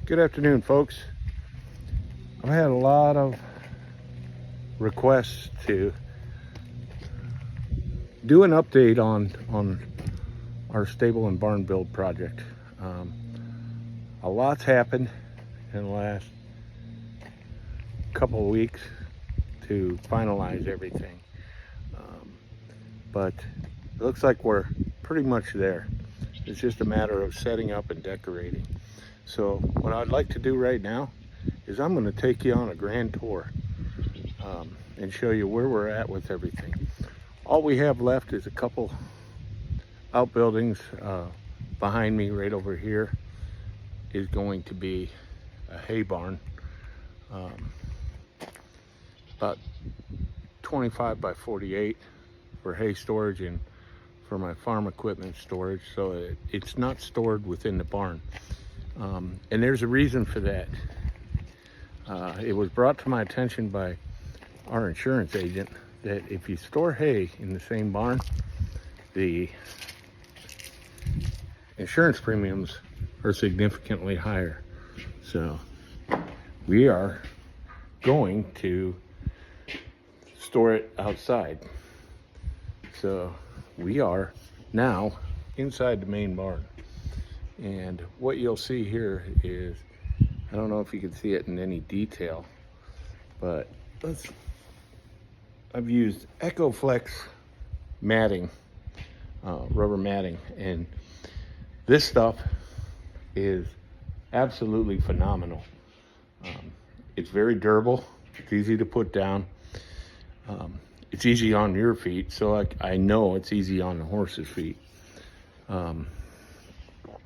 Good afternoon, folks. I've had a lot of requests to do an update on our stable and barn build project. A lot's happened in the last couple of weeks to finalize everything, but it looks like we're pretty much there. It's just a matter of setting up and decorating. So what I'd like to do right now is I'm going to take you on a grand tour and show you where we're at with everything. All we have left is a couple outbuildings. Behind me right over here is going to be a hay barn, about 25 by 48 for hay storage and for my farm equipment storage, so it's not stored within the barn. And there's a reason for that. It was brought to my attention by our insurance agent that if you store hay in the same barn, the insurance premiums are significantly higher. So we are going to store it outside. So we are now inside the main barn. And what you'll see here is, I don't know if you can see it in any detail, but I've used EcoFlex matting, rubber matting, and this stuff is absolutely phenomenal. It's very durable, it's easy to put down, it's easy on your feet, so I know it's easy on the horse's feet.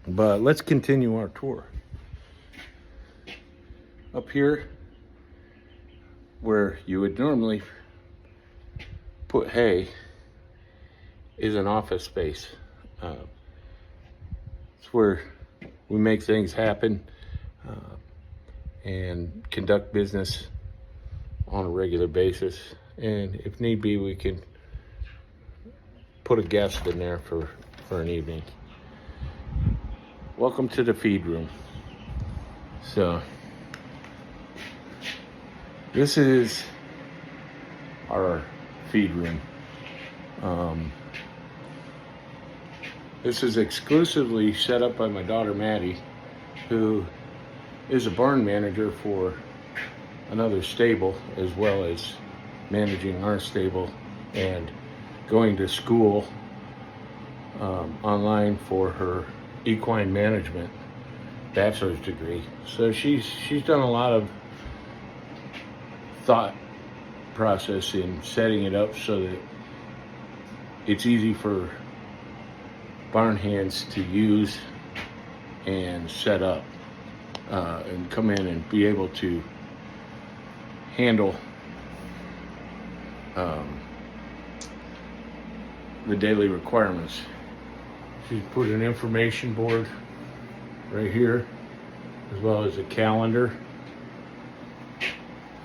But let's continue our tour. Up here, where you would normally put hay, is an office space. It's where we make things happen and conduct business on a regular basis. And if need be, we can put a guest in there for an evening. Welcome to the feed room. So this is our feed room. This is exclusively set up by my daughter Maddie, who is a barn manager for another stable, as well as managing our stable and going to school online for her equine management bachelor's degree. So she's done a lot of thought process in setting it up so that it's easy for barn hands to use and set up and come in and be able to handle the daily requirements. She's put an information board right here, as well as a calendar.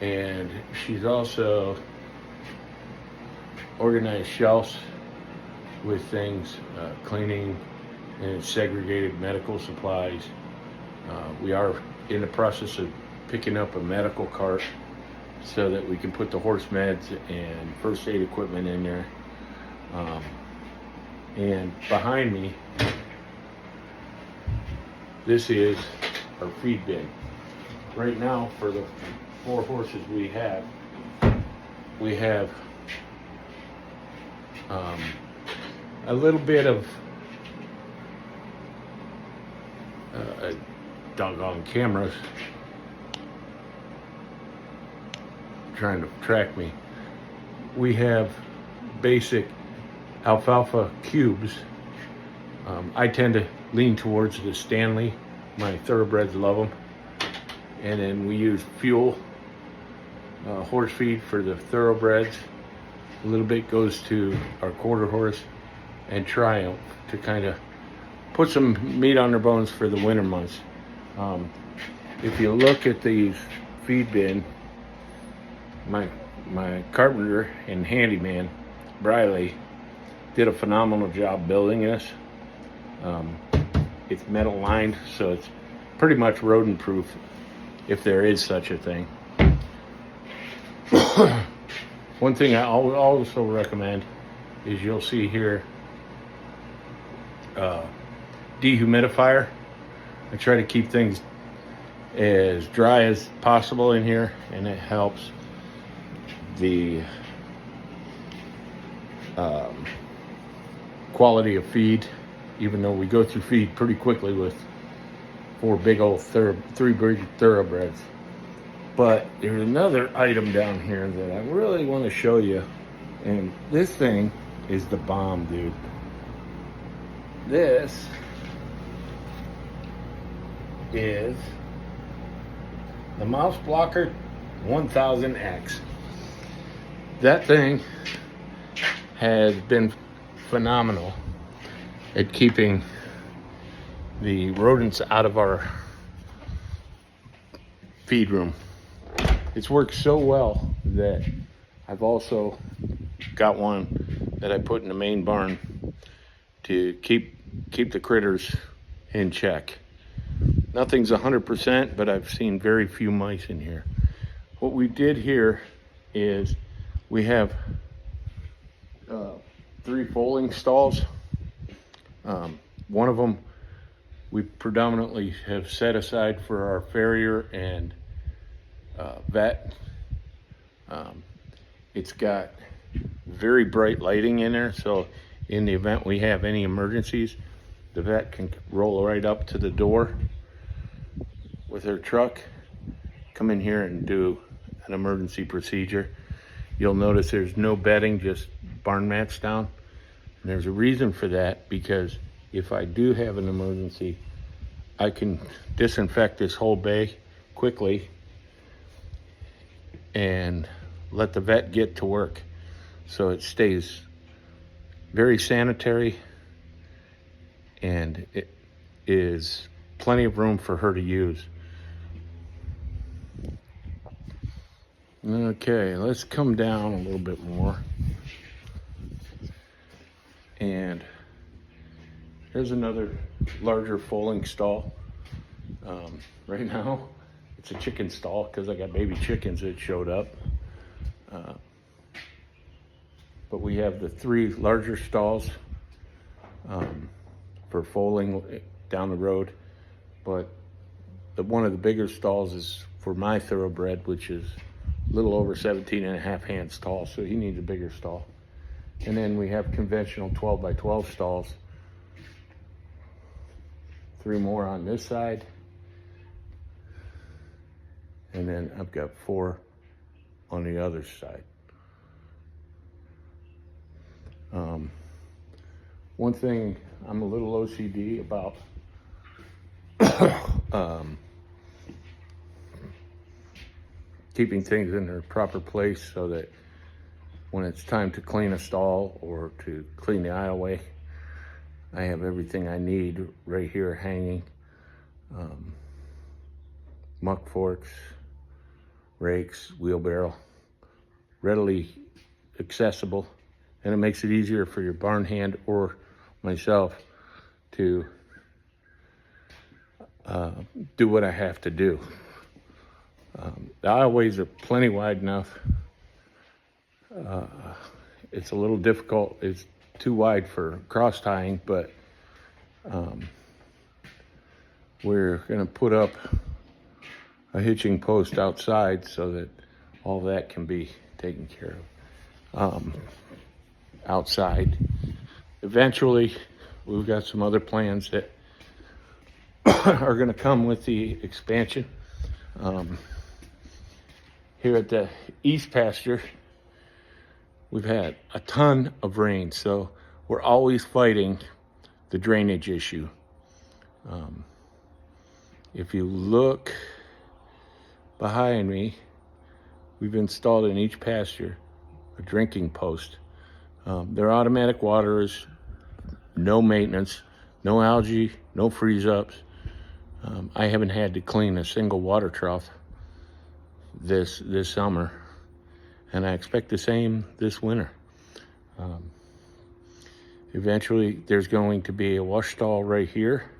And she's also organized shelves with things, cleaning and segregated medical supplies. We are in the process of picking up a medical cart so that we can put the horse meds and first aid equipment in there. And behind me, this is our feed bin. Right now, for the 4 horses we have a little bit of doggone cameras trying to track me. We have basic alfalfa cubes. I tend to lean towards the Stanley. My thoroughbreds love them. And then we use fuel, horse feed for the thoroughbreds. A little bit goes to our quarter horse and Triumph to kind of put some meat on their bones for the winter months. If you look at these feed bin, my carpenter and handyman, Briley, did a phenomenal job building this. It's metal lined, so it's pretty much rodent proof, if there is such a thing. One thing I also recommend is, you'll see here, dehumidifier. I try to keep things as dry as possible in here, and it helps the quality of feed, even though we go through feed pretty quickly with three big thoroughbreds. But there's another item down here that I really want to show you, and this thing is the bomb, dude. This is the Mouse Blocker 1000X. That thing has been phenomenal at keeping the rodents out of our feed room. It's worked so well that I've also got one that I put in the main barn to keep the critters in check. Nothing's 100%, but I've seen very few mice in here. What we did here is we have 3 foaling stalls. One of them we predominantly have set aside for our farrier and vet. It's got very bright lighting in there, so in the event we have any emergencies, the vet can roll right up to the door with her truck, come in here and do an emergency procedure. You'll notice there's no bedding, just barn mats down. And there's a reason for that, because if I do have an emergency, I can disinfect this whole bay quickly and let the vet get to work. So it stays very sanitary, and it is plenty of room for her to use. Okay, let's come down a little bit more. And here's another larger foaling stall. Right now, it's a chicken stall because I got baby chickens that showed up. But we have the 3 larger stalls for foaling down the road. But one of the bigger stalls is for my thoroughbred, which is a little over 17.5 hands tall, so he needs a bigger stall. And then we have conventional 12 by 12 stalls. 3 more on this side. And then I've got 4 on the other side. One thing I'm a little OCD about, keeping things in their proper place, so that when it's time to clean a stall or to clean the aisleway, I have everything I need right here hanging. Muck forks, rakes, wheelbarrow, readily accessible, and it makes it easier for your barn hand or myself to do what I have to do. The aisleways are plenty wide enough. It's a little difficult. It's too wide for cross tying, but we're gonna put up a hitching post outside so that all that can be taken care of outside. Eventually, we've got some other plans that are gonna come with the expansion. Here at the East pasture, we've had a ton of rain, so we're always fighting the drainage issue. If you look behind me, we've installed in each pasture a drinking post. They're automatic waters, no maintenance, no algae, no freeze ups. I haven't had to clean a single water trough this summer, and I expect the same this winter. Eventually, there's going to be a wash stall right here,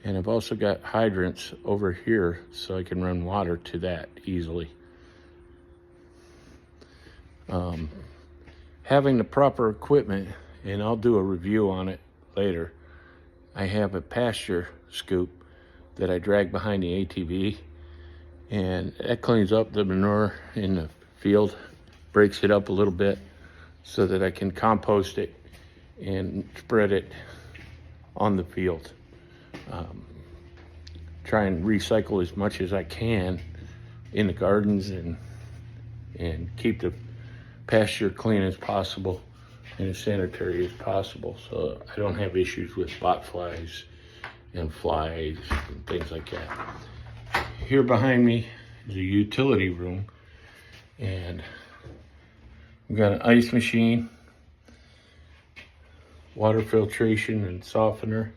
And I've also got hydrants over here so I can run water to that easily. Having the proper equipment, and I'll do a review on it later, I have a pasture scoop that I drag behind the ATV, and that cleans up the manure in the field, breaks it up a little bit so that I can compost it and spread it on the field. Try and recycle as much as I can in the gardens and keep the pasture clean as possible and as sanitary as possible, so I don't have issues with bot flies and flies and things like that. Here behind me is a utility room, and we've got an ice machine, water filtration and softener,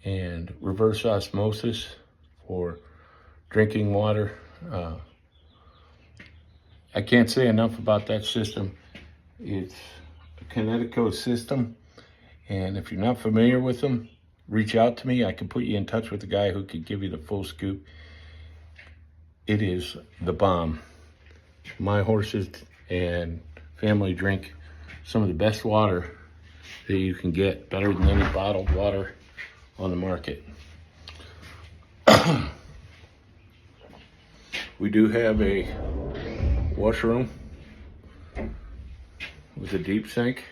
and reverse osmosis for drinking water. I can't say enough about that system. It's a Connecticut system, and if you're not familiar with them, reach out to me. I can put you in touch with the guy who could give you the full scoop. It is the bomb. My horses and family drink some of the best water that you can get, better than any bottled water on the market. We do have a washroom with a deep sink.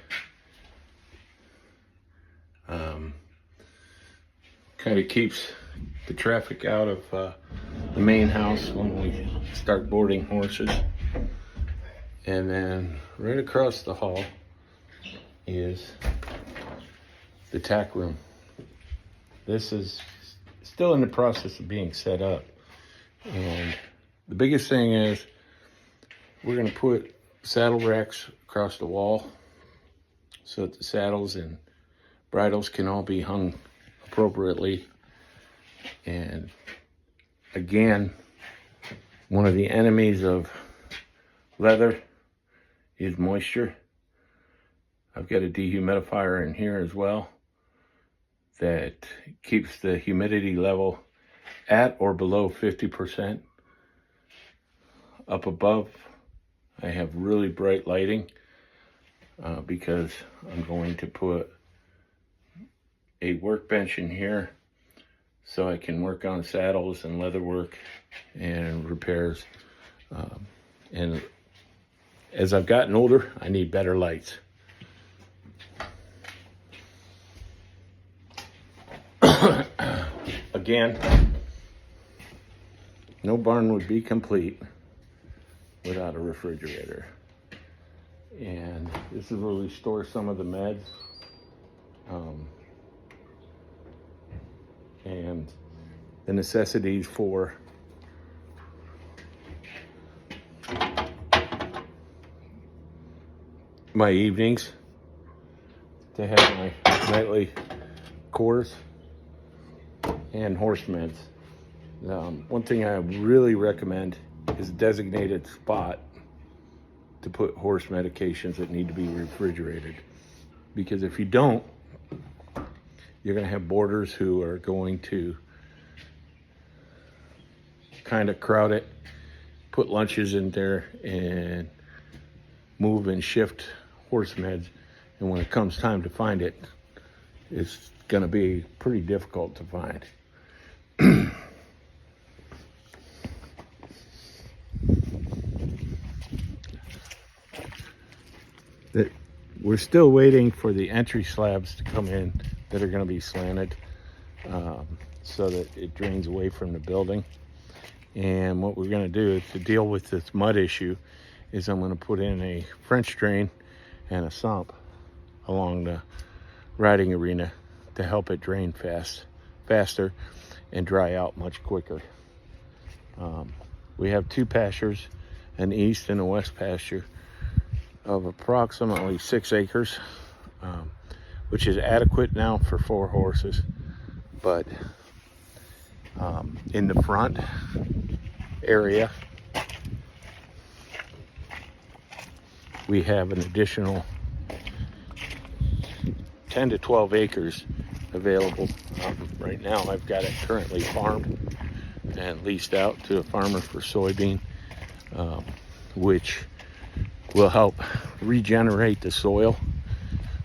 Kind of keeps the traffic out of the main house when we start boarding horses. And then right across the hall is the tack room. This is still in the process of being set up. And the biggest thing is we're going to put saddle racks across the wall so that the saddles and bridles can all be hung appropriately. And again, one of the enemies of leather is moisture. I've got a dehumidifier in here as well that keeps the humidity level at or below 50%. Up above, I have really bright lighting because I'm going to put a workbench in here so I can work on saddles and leather work and repairs. And as I've gotten older, I need better lights. Again, no barn would be complete without a refrigerator. And this is where we store some of the meds. And the necessities for my evenings to have my nightly course and horse meds. One thing I really recommend is a designated spot to put horse medications that need to be refrigerated. Because if you don't, you're going to have boarders who are going to kind of crowd it, put lunches in there, and move and shift horse meds. And when it comes time to find it, it's going to be pretty difficult to find. We're still waiting for the entry slabs to come in that are going to be slanted so that it drains away from the building. And what we're going to do is to deal with this mud issue is I'm going to put in a French drain and a sump along the riding arena to help it drain faster and dry out much quicker. We have two pastures, an east and a west pasture of approximately 6 acres, which is adequate now for 4 horses. But in the front area, we have an additional 10 to 12 acres available. Right now I've got it currently farmed and leased out to a farmer for soybean, which will help regenerate the soil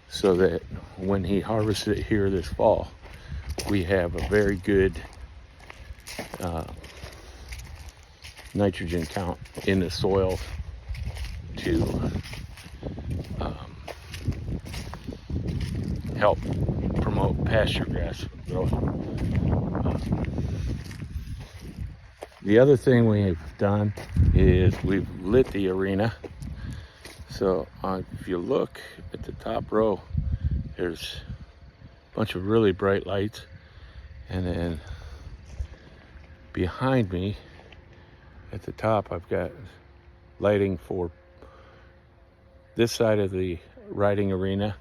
so that when he harvests it here this fall, we have a very good nitrogen count in the soil to help promote pasture grass growth. The other thing we've done is we've lit the arena. So if you look at the top row, there's a bunch of really bright lights, and then behind me at the top I've got lighting for this side of the riding arena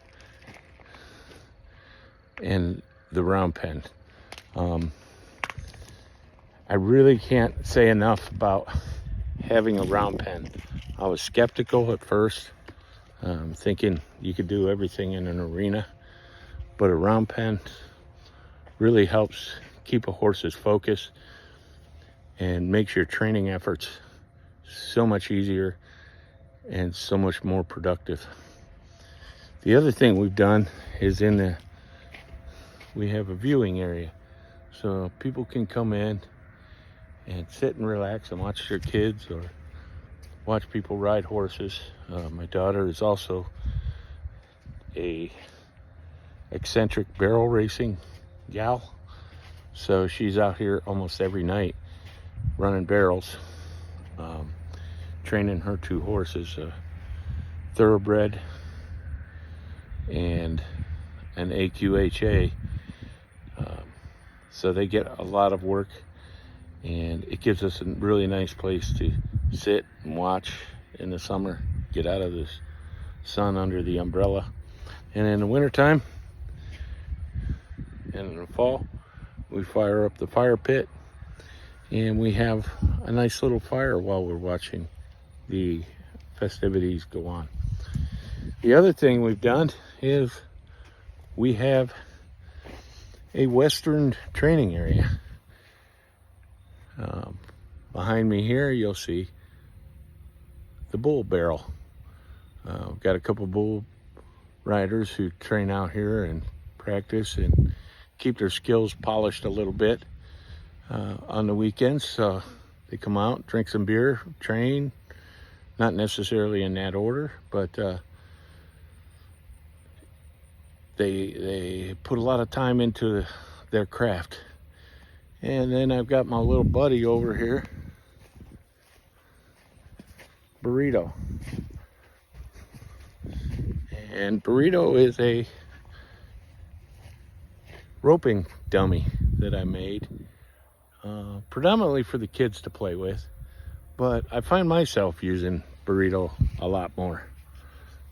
and the round pen. I really can't say enough about having a round pen. I was skeptical at first, thinking you could do everything in an arena, but a round pen really helps keep a horse's focus and makes your training efforts so much easier and so much more productive. The other thing we've done is we have a viewing area, so people can come in and sit and relax and watch their kids or watch people ride horses. My daughter is also a eccentric barrel racing gal, so she's out here almost every night running barrels, training her two horses, a thoroughbred and an AQHA. So they get a lot of work, and it gives us a really nice place to sit and watch in the summer, get out of the sun under the umbrella. And in the wintertime and in the fall, we fire up the fire pit, and we have a nice little fire while we're watching the festivities go on. The other thing we've done is we have a Western training area. Behind me here, you'll see the bull barrel. We've got a couple bull riders who train out here and practice and keep their skills polished a little bit on the weekends. So they come out, drink some beer, train, not necessarily in that order, but they put a lot of time into their craft. And then I've got my little buddy over here, Burrito. And Burrito is a roping dummy that I made, predominantly for the kids to play with, but I find myself using Burrito a lot more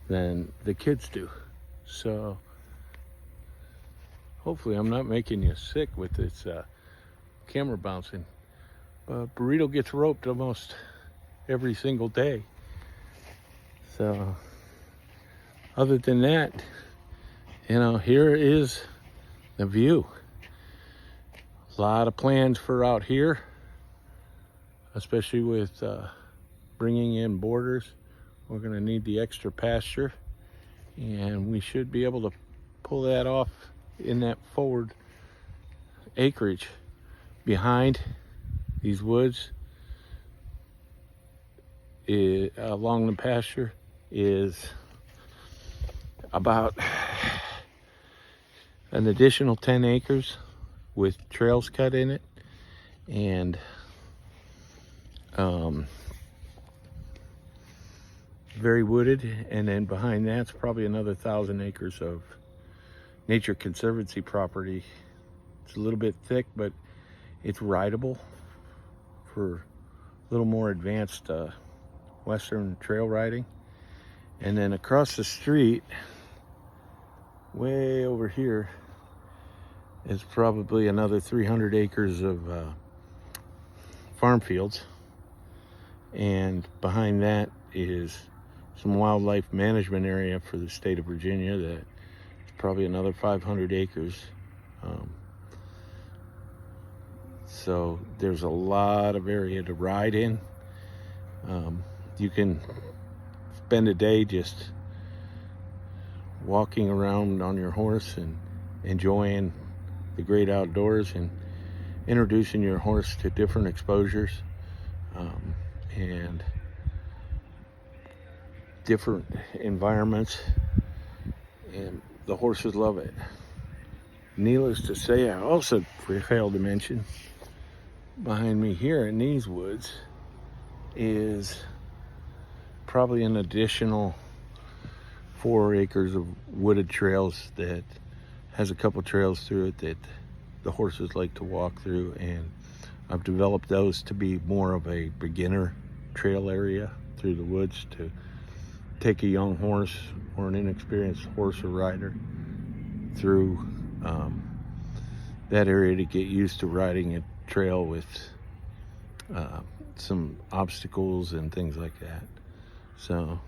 than the kids do. So hopefully I'm not making you sick with this camera bouncing, but Burrito gets roped almost every single day. So other than that, here is the view. A lot of plans for out here, especially with bringing in boarders. We're going to need the extra pasture, and we should be able to pull that off in that forward acreage behind these woods. Along the pasture is about an additional 10 acres with trails cut in it, and very wooded. And then behind that's probably another 1,000 acres of Nature Conservancy property. It's a little bit thick, but it's rideable for a little more advanced Western trail riding. And then across the street, way over here, is probably another 300 acres of farm fields. And behind that is some wildlife management area for the state of Virginia that is probably another 500 acres. So there's a lot of area to ride in. You can spend a day just walking around on your horse and enjoying the great outdoors and introducing your horse to different exposures and different environments, and the horses love it. Needless to say, I also failed to mention, behind me here in these woods is probably an additional 4 acres of wooded trails that has a couple trails through it that the horses like to walk through, and I've developed those to be more of a beginner trail area through the woods to take a young horse or an inexperienced horse or rider through that area to get used to riding a trail with some obstacles and things like that. So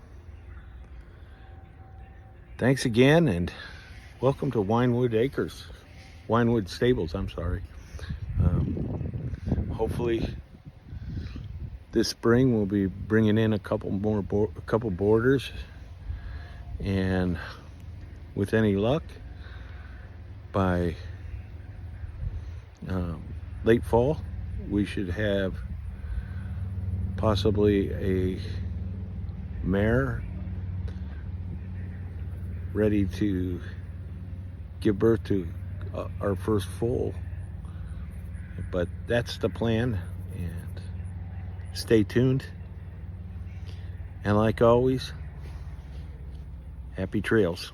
thanks again, and welcome to Wynnewood Stables, I'm sorry. Hopefully this spring we'll be bringing in a couple boarders, and with any luck, by late fall we should have possibly a mare ready to give birth to our first foal. But that's the plan, and stay tuned. And like always, happy trails.